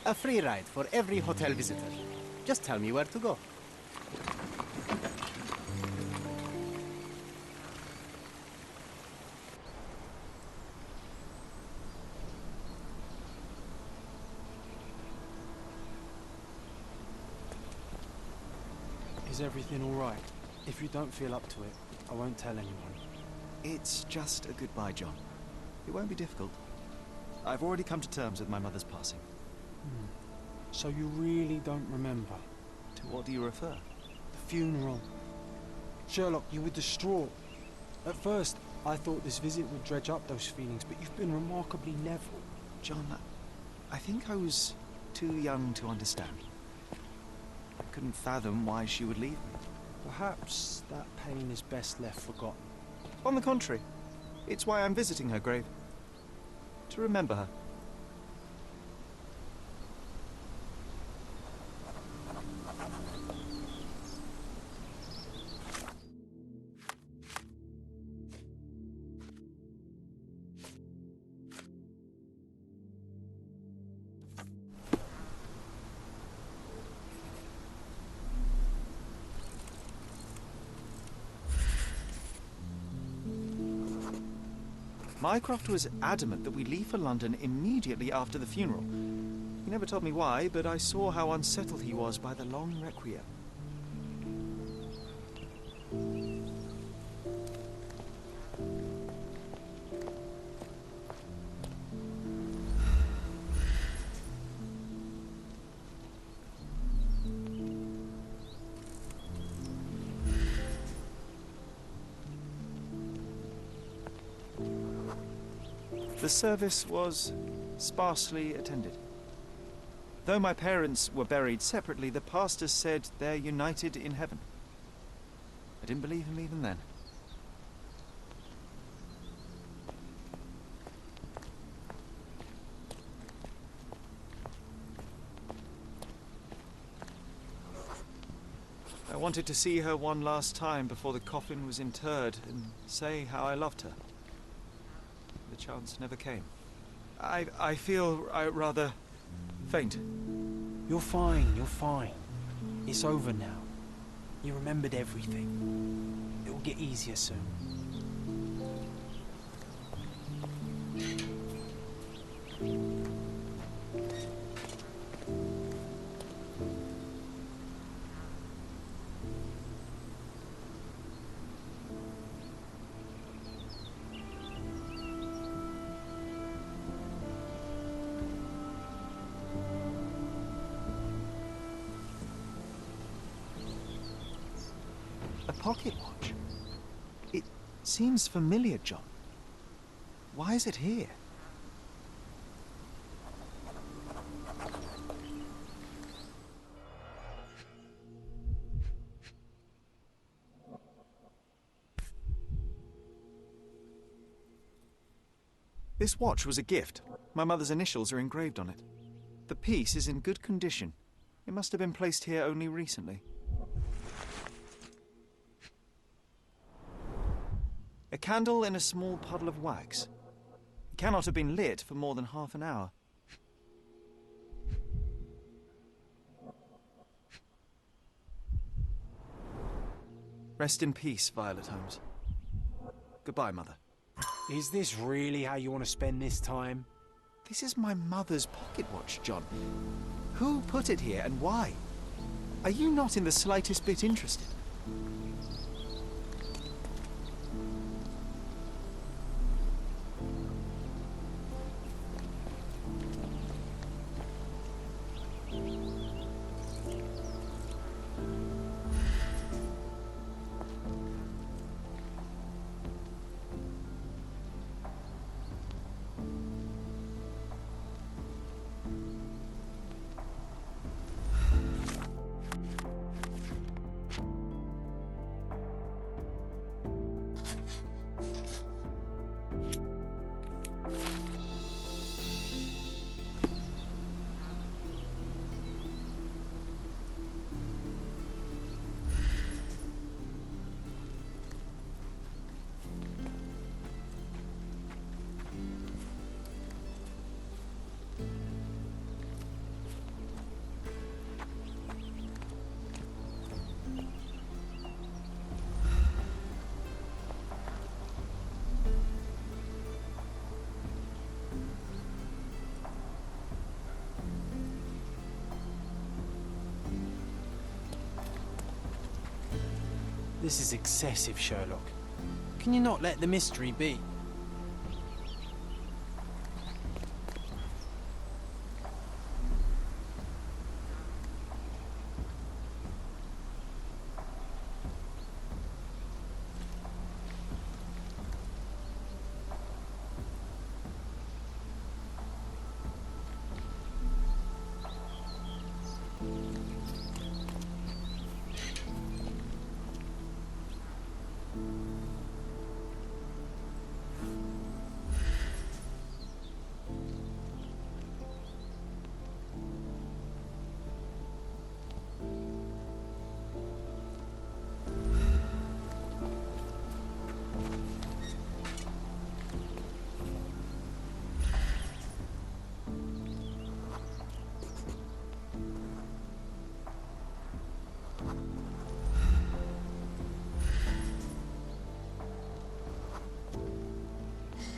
A free ride for every hotel visitor. Just tell me where to go. Is everything all right? If you don't feel up to it, I won't tell anyone. It's just a goodbye, John. It won't be difficult. I've already come to terms with my mother's passing. So you really don't remember? To what do you refer? The funeral. Sherlock, you were distraught. At first, I thought this visit would dredge up those feelings, but you've been remarkably level. John, I think I was too young to understand. I couldn't fathom why she would leave me. Perhaps that pain is best left forgotten. On the contrary, it's why I'm visiting her grave. To remember her. Mycroft was adamant that we leave for London immediately after the funeral. He never told me why, but I saw how unsettled he was by the long requiem. The service was sparsely attended. Though my parents were buried separately, the pastor said they're united in heaven. I didn't believe him even then. I wanted to see her one last time before the coffin was interred and say how I loved her. The chance never came. I feel rather faint. You're fine, you're fine. It's over now. You remembered everything. It will get easier soon. A pocket watch? It seems familiar, John. Why is it here? This watch was a gift. My mother's initials are engraved on it. The piece is in good condition. It must have been placed here only recently. A candle in a small puddle of wax. It cannot have been lit for more than half an hour. Rest in peace, Violet Holmes. Goodbye, Mother. Is this really how you want to spend this time? This is my mother's pocket watch, John. Who put it here and why? Are you not in the slightest bit interested? This is excessive, Sherlock. Can you not let the mystery be?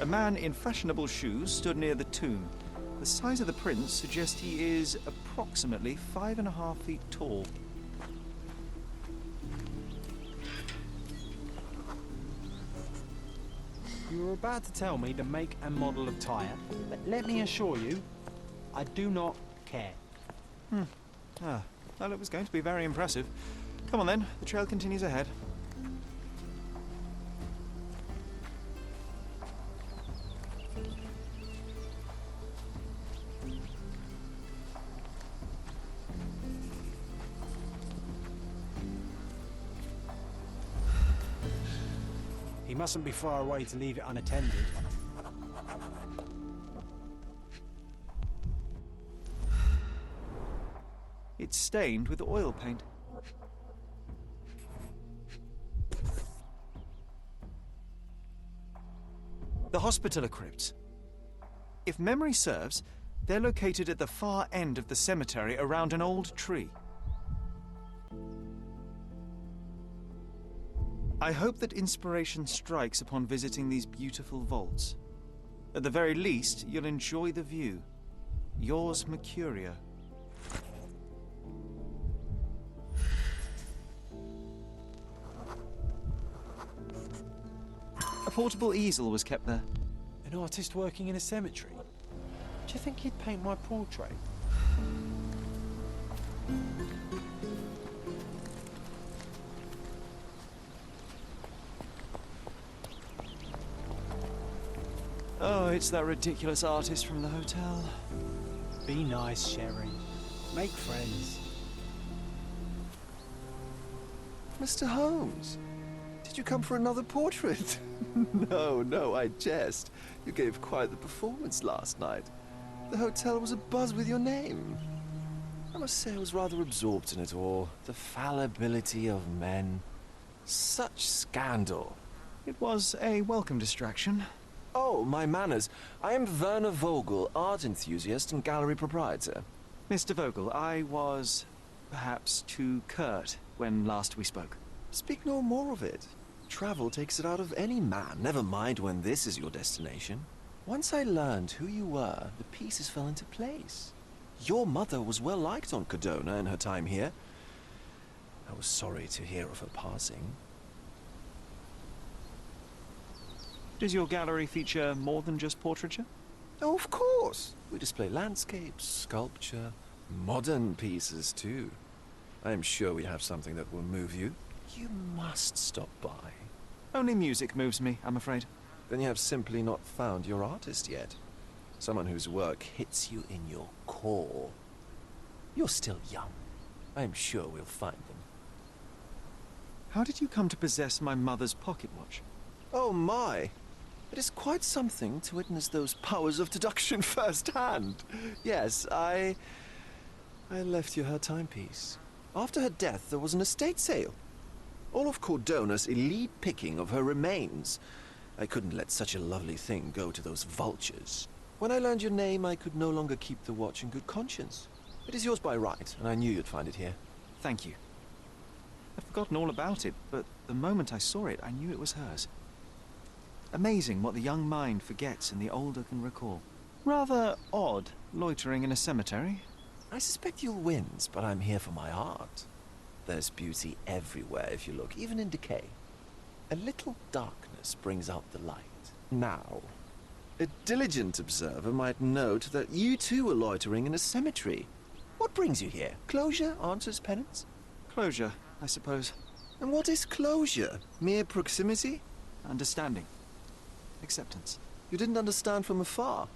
A man in fashionable shoes stood near the tomb. The size of the prints suggest he is approximately 5.5 feet tall. You were about to tell me the make and model of tyre, but let me assure you, I do not care. Well, it was going to be very impressive. Come on then, the trail continues ahead. He mustn't be far away to leave it unattended. It's stained with oil paint. The Hospitaller crypts. If memory serves, they're located at the far end of the cemetery around an old tree. I hope that inspiration strikes upon visiting these beautiful vaults. At the very least, you'll enjoy the view. Yours, Mercurio. A portable easel was kept there. An artist working in a cemetery? Do you think he'd paint my portrait? Oh, it's that ridiculous artist from the hotel. Be nice, Sherry. Make friends. Mr. Holmes, did you come for another portrait? No, I jest. You gave quite the performance last night. The hotel was abuzz with your name. I must say I was rather absorbed in it all. The fallibility of men. Such scandal. It was a welcome distraction. Oh, my manners. I am Werner Vogel, art enthusiast and gallery proprietor. Mr. Vogel, I was perhaps too curt when last we spoke. Speak no more of it. Travel takes it out of any man, never mind when this is your destination. Once I learned who you were, the pieces fell into place. Your mother was well liked on Codona in her time here. I was sorry to hear of her passing. Does your gallery feature more than just portraiture? Oh, of course. We display landscapes, sculpture, modern pieces too. I am sure we have something that will move you. You must stop by. Only music moves me, I'm afraid. Then you have simply not found your artist yet. Someone whose work hits you in your core. You're still young. I am sure we'll find them. How did you come to possess my mother's pocket watch? Oh my! It is quite something to witness those powers of deduction firsthand. Yes, I left you her timepiece. After her death, there was an estate sale. All of Cordona's elite picking of her remains. I couldn't let such a lovely thing go to those vultures. When I learned your name, I could no longer keep the watch in good conscience. It is yours by right, and I knew you'd find it here. Thank you. I'd forgotten all about it, but the moment I saw it, I knew it was hers. Amazing what the young mind forgets and the older can recall. Rather odd, loitering in a cemetery. I suspect you'll win, but I'm here for my art. There's beauty everywhere if you look, even in decay. A little darkness brings out the light. Now, a diligent observer might note that you too were loitering in a cemetery. What brings you here? Closure answers penance? Closure, I suppose. And what is closure? Mere proximity? Understanding. Acceptance. You didn't understand from afar.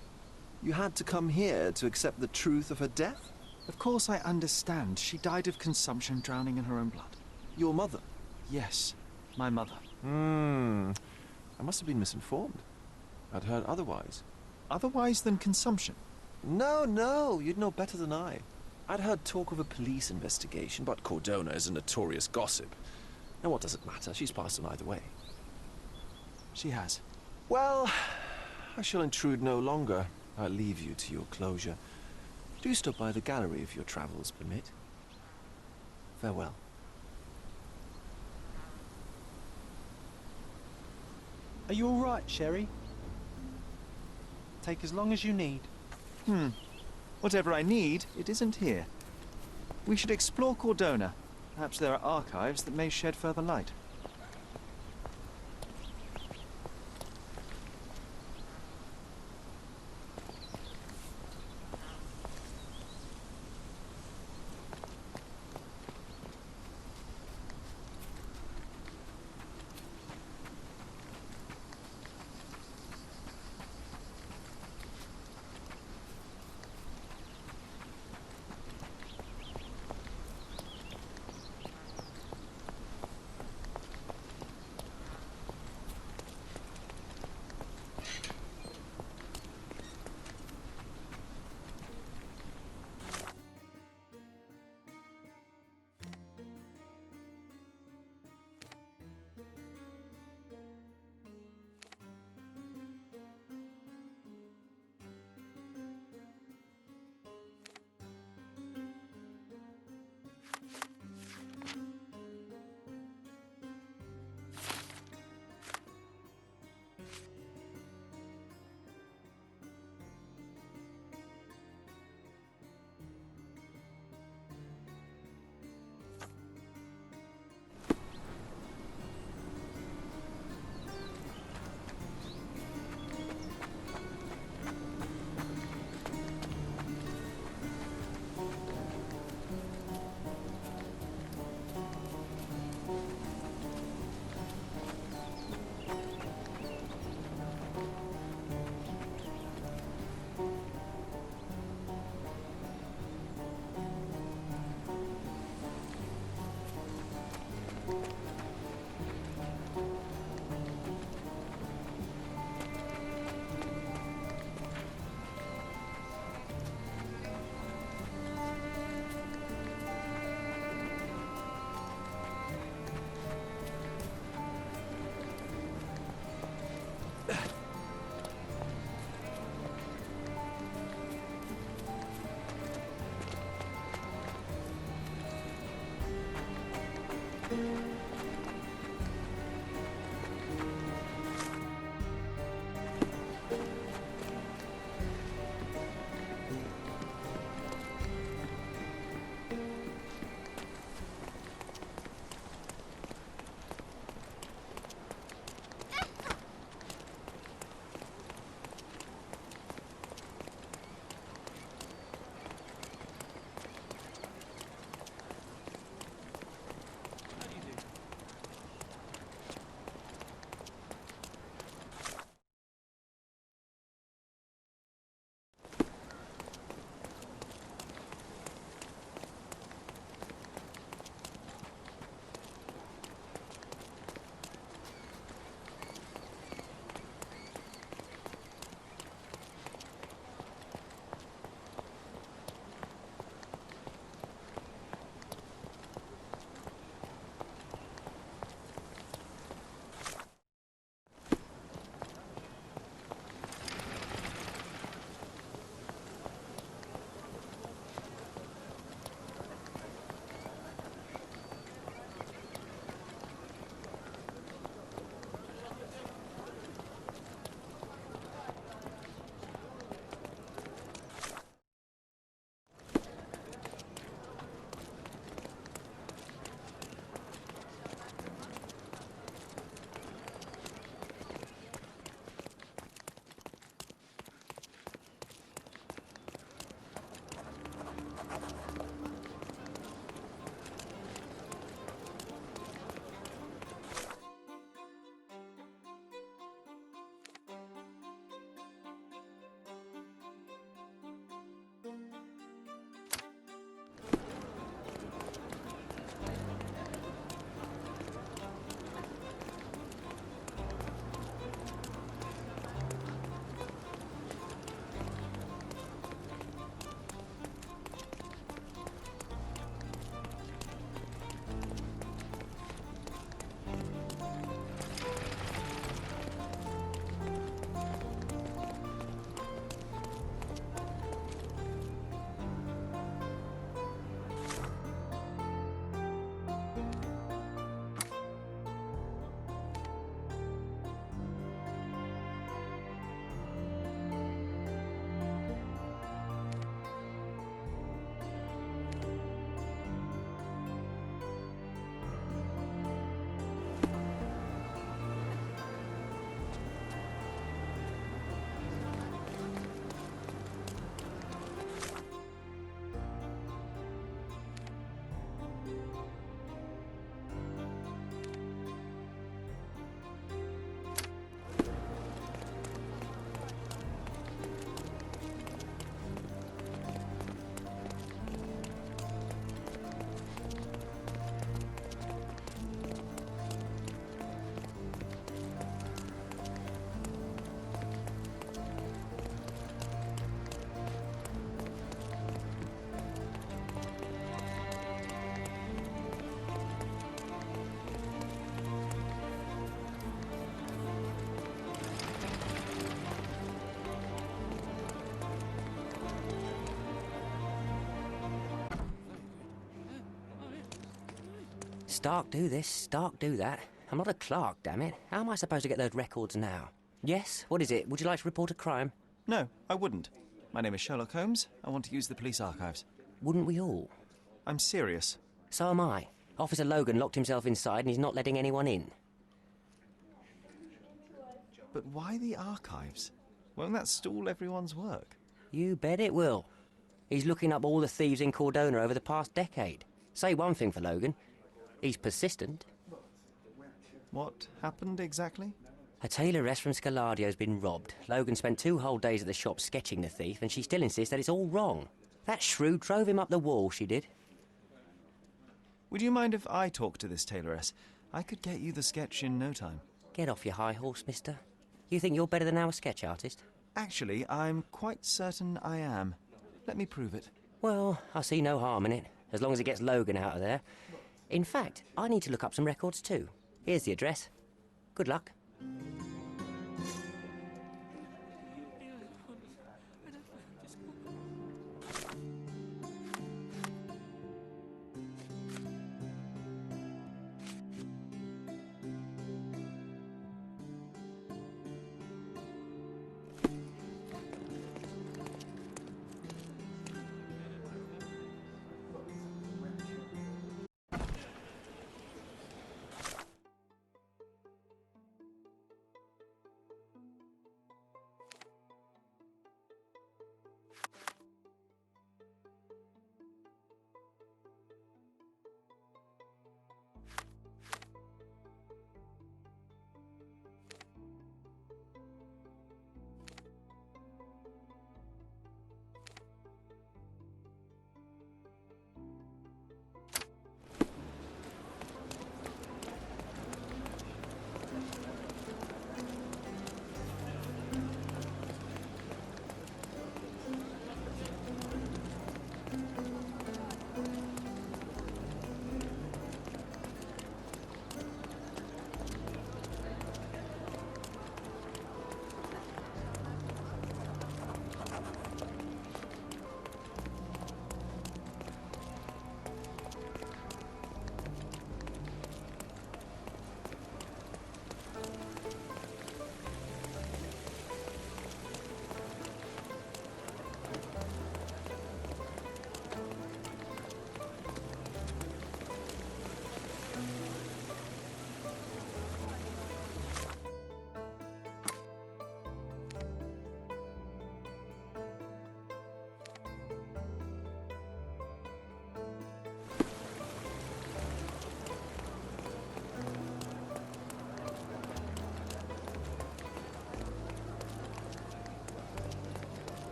You had to come here to accept the truth of her death? Of course I understand. She died of consumption, drowning in her own blood. Your mother? Yes, my mother. I must have been misinformed. I'd heard otherwise. Otherwise than consumption? No, you'd know better than I. I'd heard talk of a police investigation, but Cordona is a notorious gossip. And what does it matter? She's passed on either way. She has. Well, I shall intrude no longer. I'll leave you to your closure. Do stop by the gallery if your travels permit. Farewell. Are you all right, Sherry? Take as long as you need. Whatever I need, it isn't here. We should explore Cordona. Perhaps there are archives that may shed further light. Stark do this, Stark do that. I'm not a clerk, damn it. How am I supposed to get those records now? Yes? What is it? Would you like to report a crime? No, I wouldn't. My name is Sherlock Holmes. I want to use the police archives. Wouldn't we all? I'm serious. So am I. Officer Logan locked himself inside and he's not letting anyone in. But why the archives? Won't that stall everyone's work? You bet it will. He's looking up all the thieves in Cordona over the past decade. Say one thing for Logan. He's persistent. What happened exactly? A tailoress from Scaladio's been robbed. Logan spent 2 whole days at the shop sketching the thief, and she still insists that it's all wrong. That shrew drove him up the wall, she did. Would you mind if I talk to this tailoress? I could get you the sketch in no time. Get off your high horse, mister. You think you're better than our sketch artist? Actually, I'm quite certain I am. Let me prove it. Well, I see no harm in it, as long as it gets Logan out of there. In fact, I need to look up some records too. Here's the address. Good luck.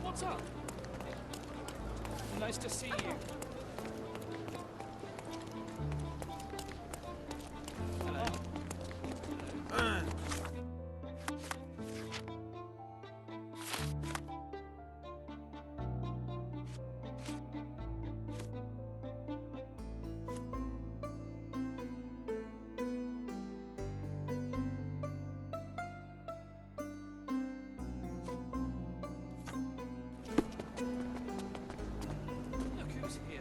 What's up? Nice to see you. Hello. Look who's here.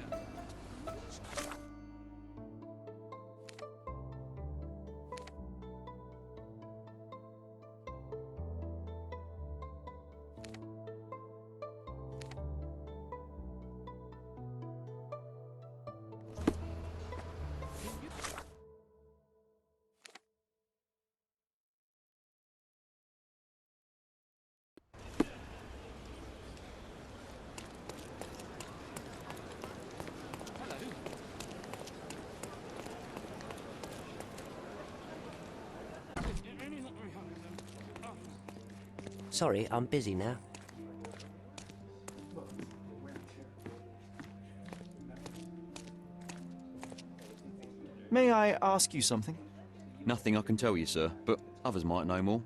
Sorry, I'm busy now. May I ask you something? Nothing I can tell you, sir, but others might know more.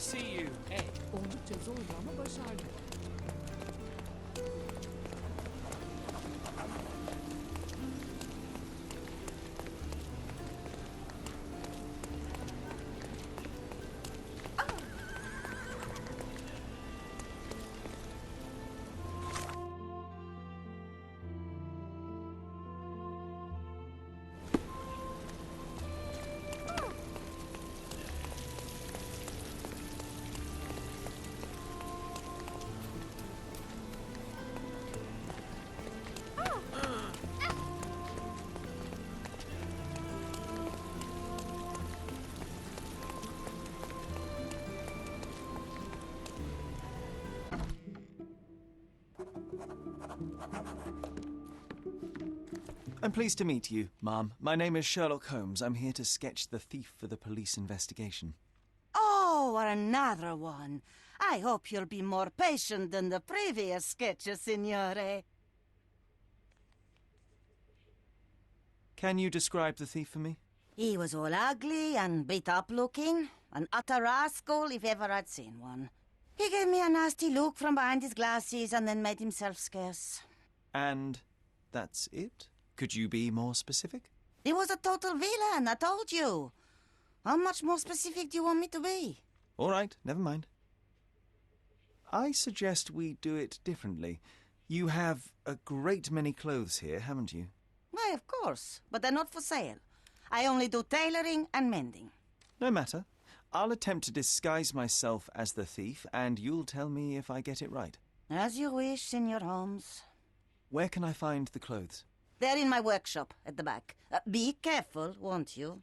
see you. Oldukça zordu ama başardı. I'm pleased to meet you, ma'am. My name is Sherlock Holmes. I'm here to sketch the thief for the police investigation. Oh, another one. I hope you'll be more patient than the previous sketches, Signore. Can you describe the thief for me? He was all ugly and beat-up looking. An utter rascal if ever I'd seen one. He gave me a nasty look from behind his glasses and then made himself scarce. And that's it? Could you be more specific? He was a total villain, I told you. How much more specific do you want me to be? All right, never mind. I suggest we do it differently. You have a great many clothes here, haven't you? Why, of course, but they're not for sale. I only do tailoring and mending. No matter. I'll attempt to disguise myself as the thief, and you'll tell me if I get it right. As you wish, Senor Holmes. Where can I find the clothes? They're in my workshop at the back. Be careful, won't you?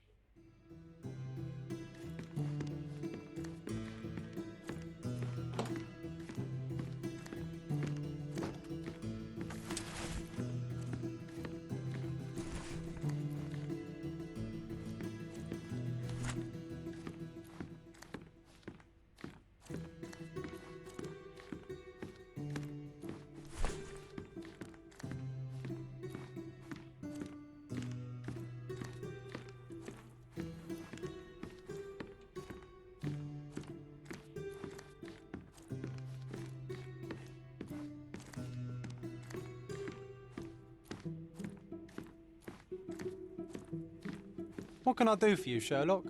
What can I do for you, Sherlock?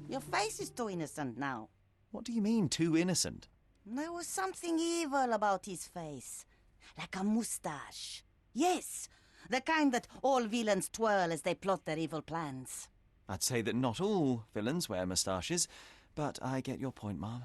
Your face is too innocent now. What do you mean, too innocent? There was something evil about his face. Like a moustache. Yes, the kind that all villains twirl as they plot their evil plans. I'd say that not all villains wear moustaches, but I get your point, ma'am.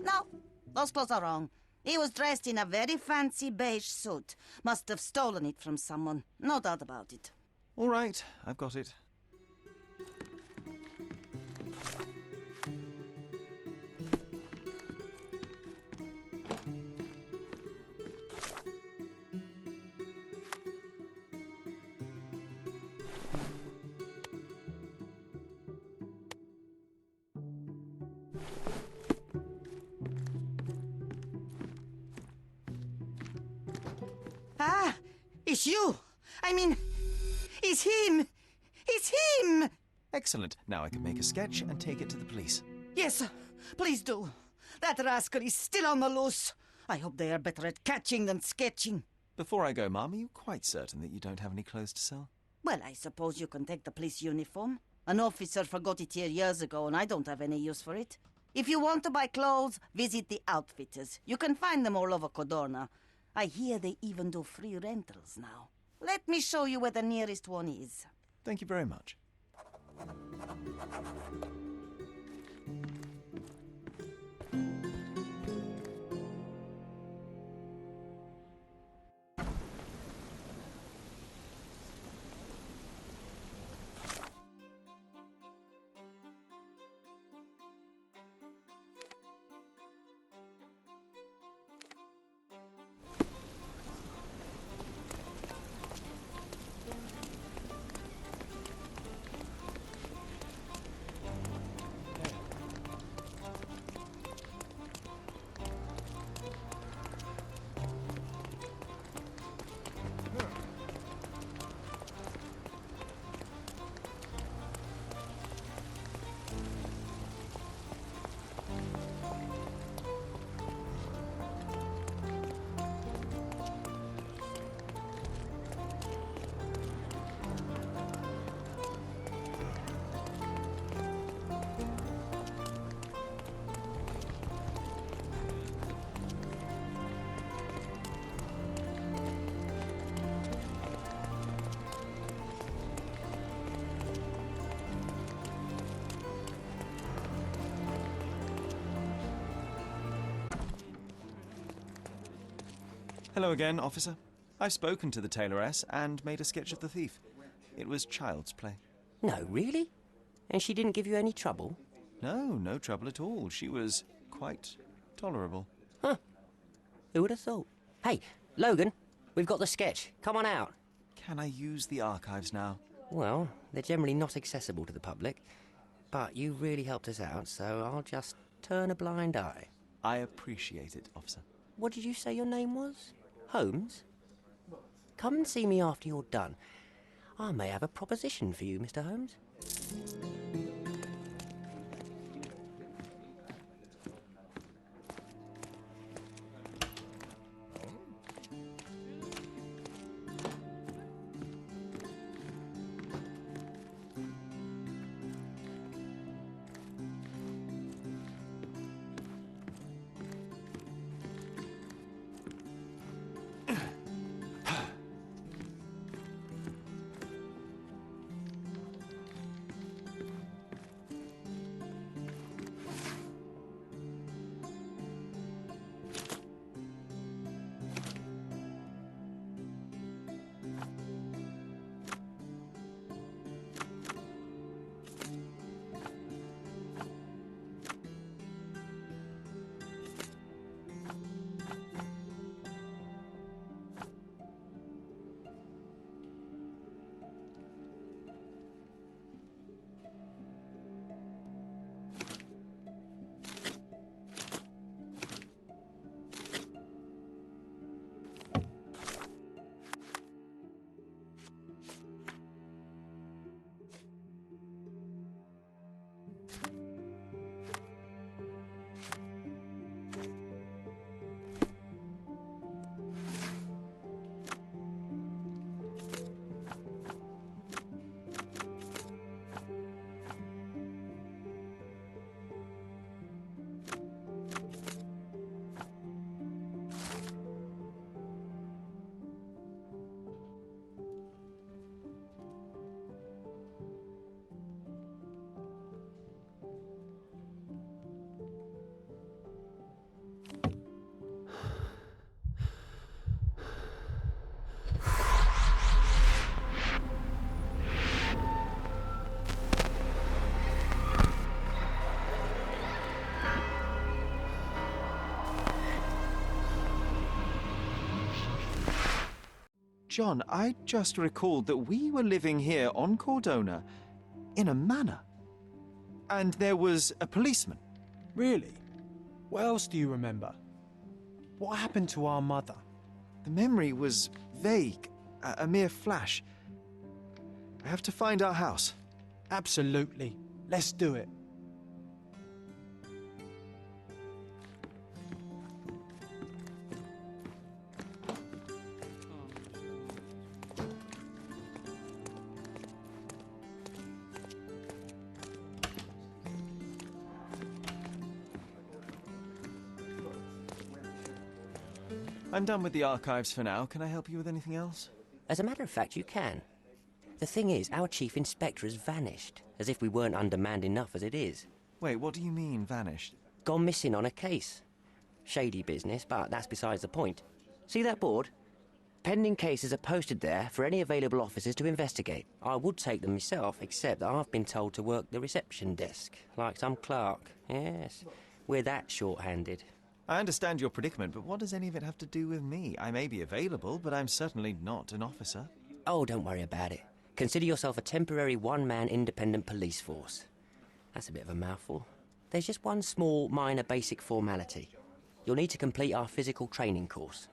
No, those clothes are wrong. He was dressed in a very fancy beige suit. Must have stolen it from someone. No doubt about it. All right, I've got it. Ah, it's you. I mean, it's him. It's him. Excellent. Now I can make a sketch and take it to the police. Yes, please do. That rascal is still on the loose. I hope they are better at catching than sketching. Before I go, Mum, are you quite certain that you don't have any clothes to sell? Well, I suppose you can take the police uniform. An officer forgot it here years ago, and I don't have any use for it. If you want to buy clothes, visit the outfitters. You can find them all over Codorna. I hear they even do free rentals now. Let me show you where the nearest one is. Thank you very much. Hello again, officer. I've spoken to the tailoress and made a sketch of the thief. It was child's play. No, really? And she didn't give you any trouble? No, no trouble at all. She was quite tolerable. Huh. Who would have thought? Hey, Logan, we've got the sketch. Come on out. Can I use the archives now? Well, they're generally not accessible to the public. But you really helped us out, so I'll just turn a blind eye. I appreciate it, officer. What did you say your name was? Holmes? Come and see me after you're done. I may have a proposition for you, Mr. Holmes. John, I just recalled that we were living here on Cordona in a manor. And there was a policeman. Really? What else do you remember? What happened to our mother? The memory was vague, a mere flash. I have to find our house. Absolutely. Let's do it. I'm done with the archives for now. Can I help you with anything else? As a matter of fact, you can. The thing is, our chief inspector has vanished, as if we weren't undermanned enough as it is. Wait, what do you mean, vanished? Gone missing on a case. Shady business, but that's besides the point. See that board? Pending cases are posted there for any available officers to investigate. I would take them myself, except that I've been told to work the reception desk, like some clerk. Yes, we're that short-handed. I understand your predicament, but what does any of it have to do with me? I may be available, but I'm certainly not an officer. Oh, don't worry about it. Consider yourself a temporary one-man independent police force. That's a bit of a mouthful. There's just one small, minor basic formality. You'll need to complete our physical training course.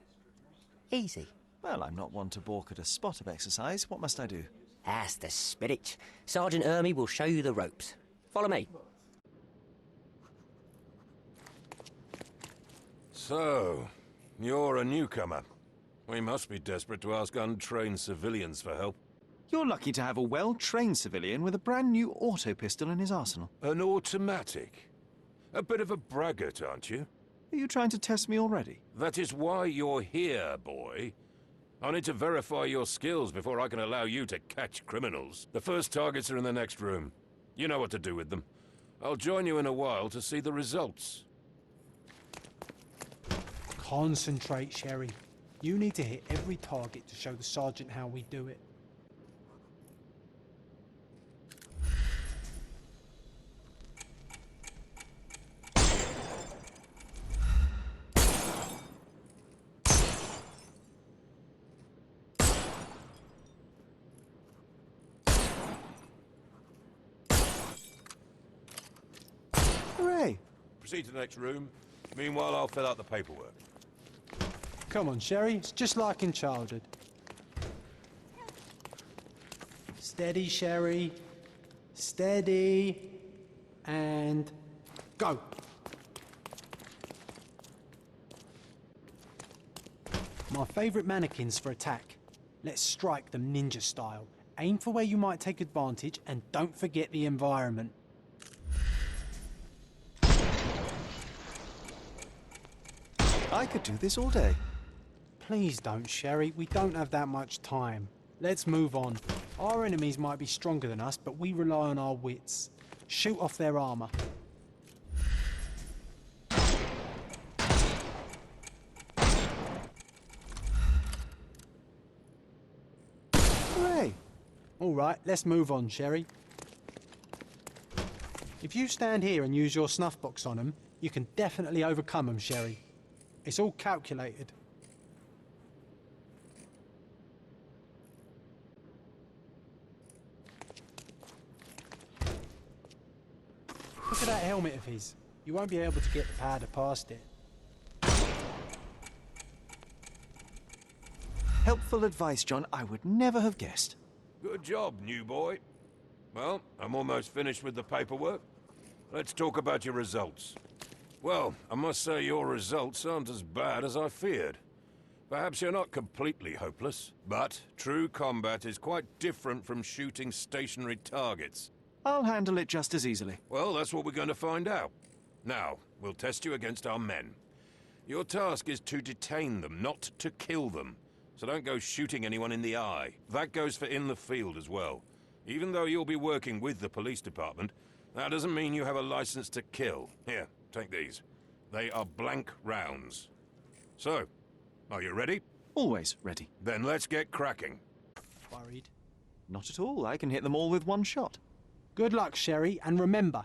Easy. Well, I'm not one to balk at a spot of exercise. What must I do? That's the spirit. Sergeant Ermy will show you the ropes. Follow me. So, you're a newcomer. We must be desperate to ask untrained civilians for help. You're lucky to have a well-trained civilian with a brand new auto pistol in his arsenal. An automatic? A bit of a braggart, aren't you? Are you trying to test me already? That is why you're here, boy. I need to verify your skills before I can allow you to catch criminals. The first targets are in the next room. You know what to do with them. I'll join you in a while to see the results. Concentrate, Sherry. You need to hit every target to show the sergeant how we do it. Hooray! Proceed to the next room. Meanwhile, I'll fill out the paperwork. Come on, Sherry. It's just like in childhood. Steady, Sherry. Steady. And go. My favourite mannequins for attack. Let's strike them ninja style. Aim for where you might take advantage and don't forget the environment. I could do this all day. Please don't, Sherry. We don't have that much time. Let's move on. Our enemies might be stronger than us, but we rely on our wits. Shoot off their armor. Hooray! All right, let's move on, Sherry. If you stand here and use your snuff box on them, you can definitely overcome them, Sherry. It's all calculated. Look at that helmet of his. You won't be able to get the powder past it. Helpful advice, John. I would never have guessed. Good job, new boy. Well, I'm almost finished with the paperwork. Let's talk about your results. Well, I must say your results aren't as bad as I feared. Perhaps you're not completely hopeless, but true combat is quite different from shooting stationary targets. I'll handle it just as easily. Well, that's what we're going to find out. Now, we'll test you against our men. Your task is to detain them, not to kill them. So don't go shooting anyone in the eye. That goes for in the field as well. Even though you'll be working with the police department, that doesn't mean you have a license to kill. Here, take these. They are blank rounds. So, are you ready? Always ready. Then let's get cracking. Worried? Not at all. I can hit them all with one shot. Good luck, Sherry, and remember,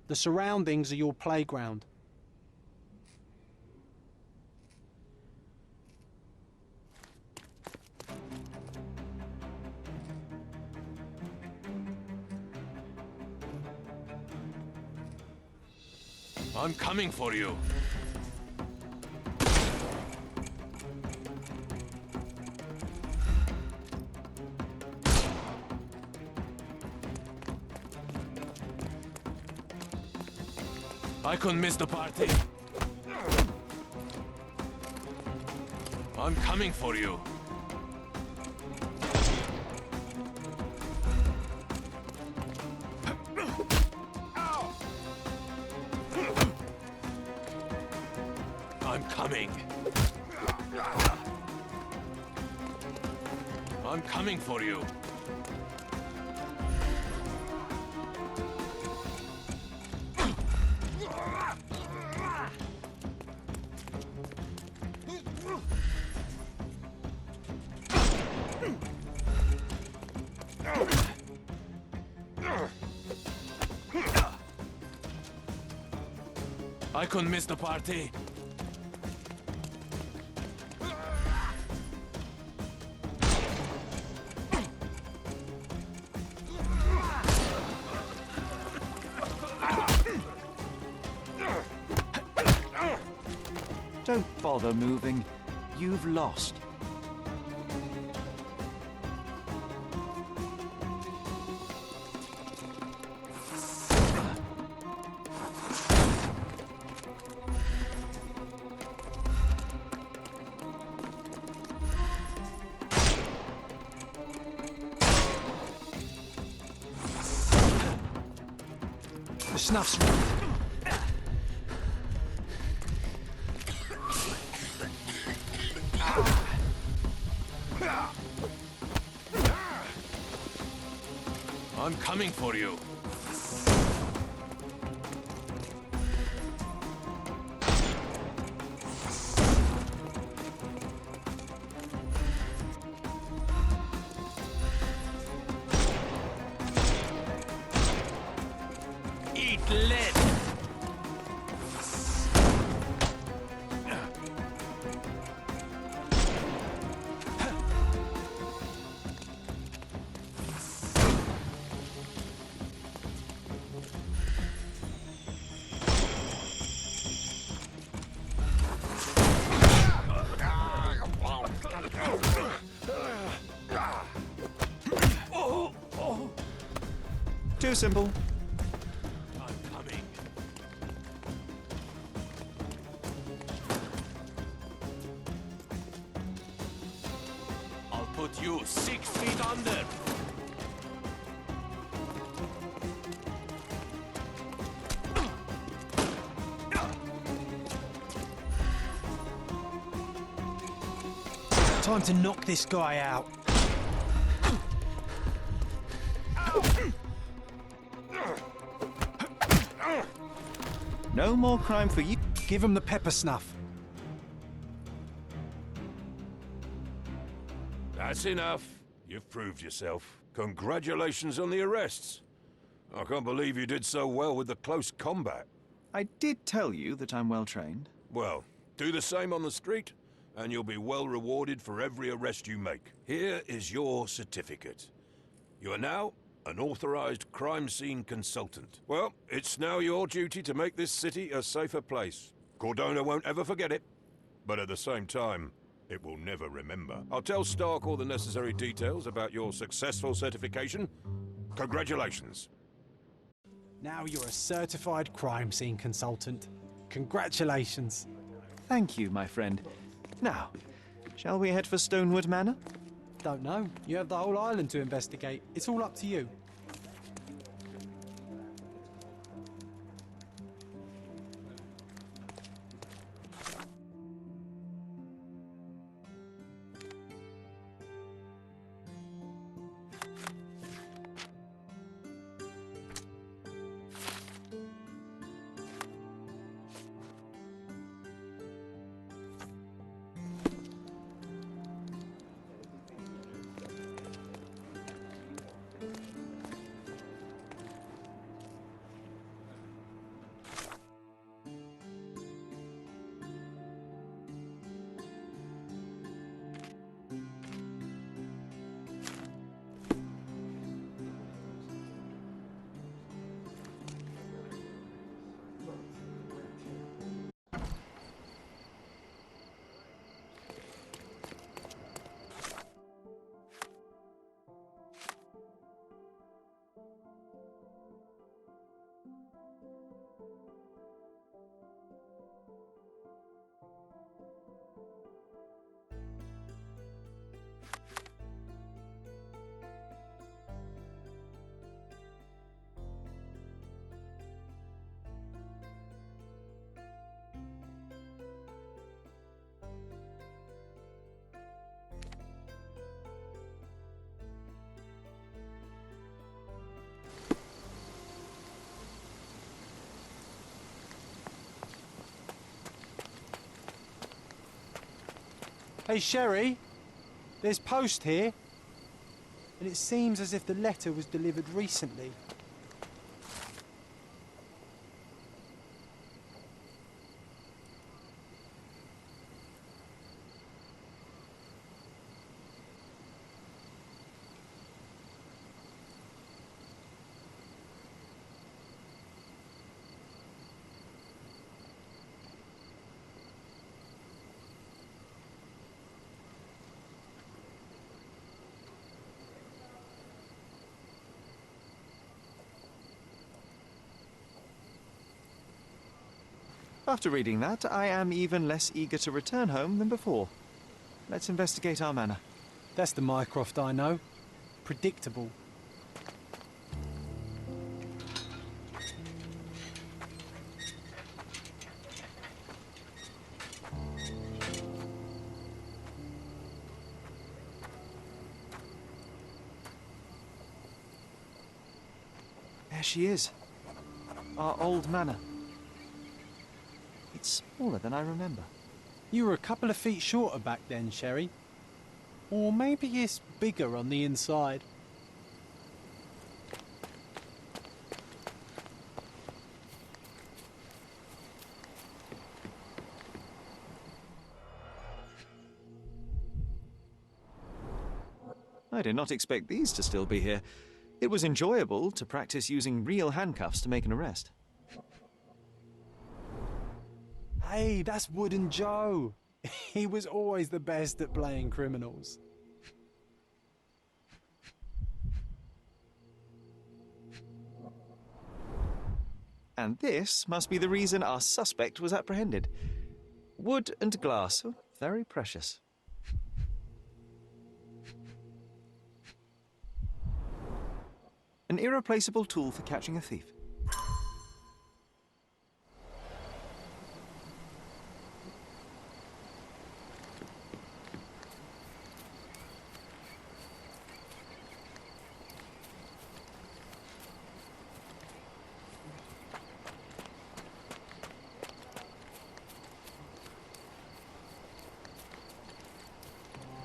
the surroundings are your playground. I'm coming for you. I couldn't miss the party. I'm coming for you. I'm coming. I'm coming for you. I couldn't miss the party. Don't bother moving. You've lost. The snuff's... I'm coming for you. Eat lead. Too simple. I'm coming. I'll put you 6 feet under. Time to knock this guy out. No more crime for you. Give him the pepper snuff. That's enough. You've proved yourself. Congratulations on the arrests. I can't believe you did so well with the close combat. I did tell you that I'm well trained. Well, do the same on the street, and you'll be well rewarded for every arrest you make. Here is your certificate. You are now an authorized crime scene consultant. Well, it's now your duty to make this city a safer place. Cordona won't ever forget it, but at the same time, it will never remember. I'll tell Stark all the necessary details about your successful certification. Congratulations. Now you're a certified crime scene consultant. Congratulations. Thank you, my friend. Now, shall we head for Stonewood Manor? Don't know. You have the whole island to investigate. It's all up to you. Hey, Sherry, there's post here. And it seems as if the letter was delivered recently. After reading that, I am even less eager to return home than before. Let's investigate our manor. That's the Mycroft I know. Predictable. There she is. Our old manor. It's smaller than I remember. You were a couple of feet shorter back then, Sherry. Or maybe it's bigger on the inside. I did not expect these to still be here. It was enjoyable to practice using real handcuffs to make an arrest. Hey, that's Wooden Joe. He was always the best at playing criminals. And this must be the reason our suspect was apprehended. Wood and glass, oh, very precious. An irreplaceable tool for catching a thief.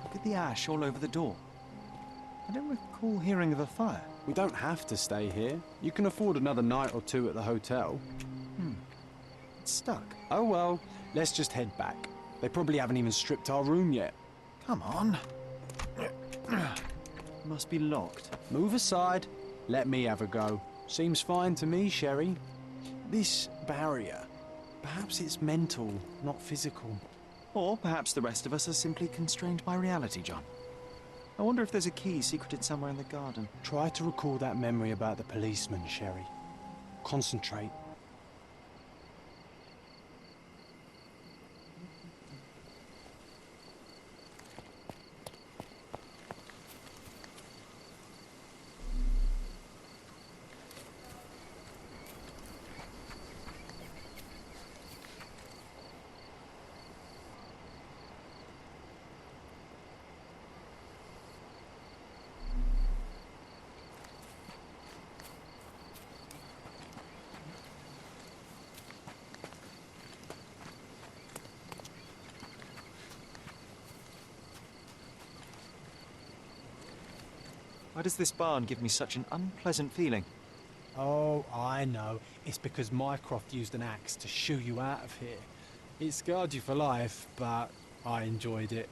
Look at the ash all over the door. I don't recall hearing of a fire. We don't have to stay here. You can afford another night or two at the hotel. It's stuck. Oh well, let's just head back. They probably haven't even stripped our room yet. Come on. Must be locked. Move aside. Let me have a go. Seems fine to me, Sherry. This barrier, perhaps it's mental, not physical. Or perhaps the rest of us are simply constrained by reality, John. I wonder if there's a key secreted somewhere in the garden. Try to recall that memory about the policeman, Sherry. Concentrate. Why does this barn give me such an unpleasant feeling? Oh, I know. It's because Mycroft used an axe to shoo you out of here. It scarred you for life, but I enjoyed it.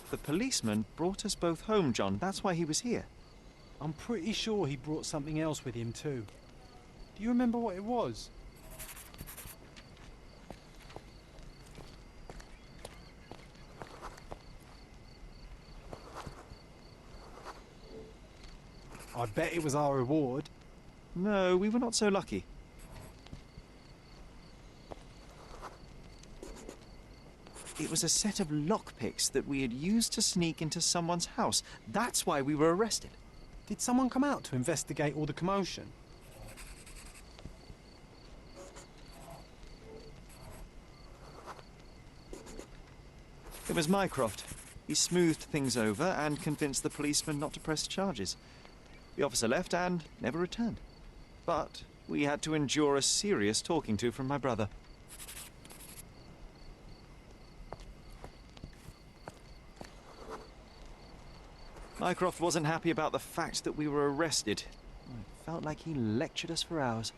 The policeman brought us both home, John. That's why he was here. I'm pretty sure he brought something else with him too. Do you remember what it was? I bet it was our reward. No, we were not so lucky. It was a set of lockpicks that we had used to sneak into someone's house. That's why we were arrested. Did someone come out to investigate all the commotion? It was Mycroft. He smoothed things over and convinced the policeman not to press charges. The officer left and never returned. But we had to endure a serious talking to from my brother. Mycroft wasn't happy about the fact that we were arrested. It felt like he lectured us for hours.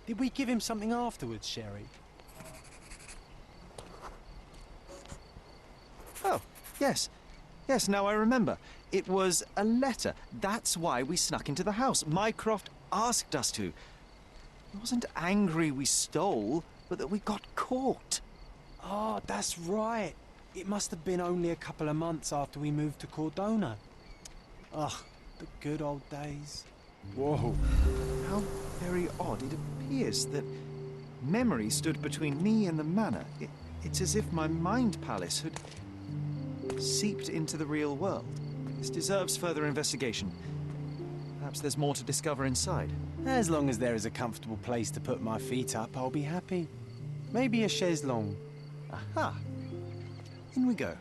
Did we give him something afterwards, Sherry? Oh, yes. Yes, now I remember. It was a letter. That's why we snuck into the house. Mycroft asked us to. He wasn't angry we stole, but that we got caught. Ah, that's right. It must have been only a couple of months after we moved to Cordona. Ugh, the good old days. Whoa. How very odd it appears that memory stood between me and the manor. It's as if my mind palace had seeped into the real world. This deserves further investigation. Perhaps there's more to discover inside. As long as there is a comfortable place to put my feet up, I'll be happy. Maybe a chaise longue. Aha! In we go.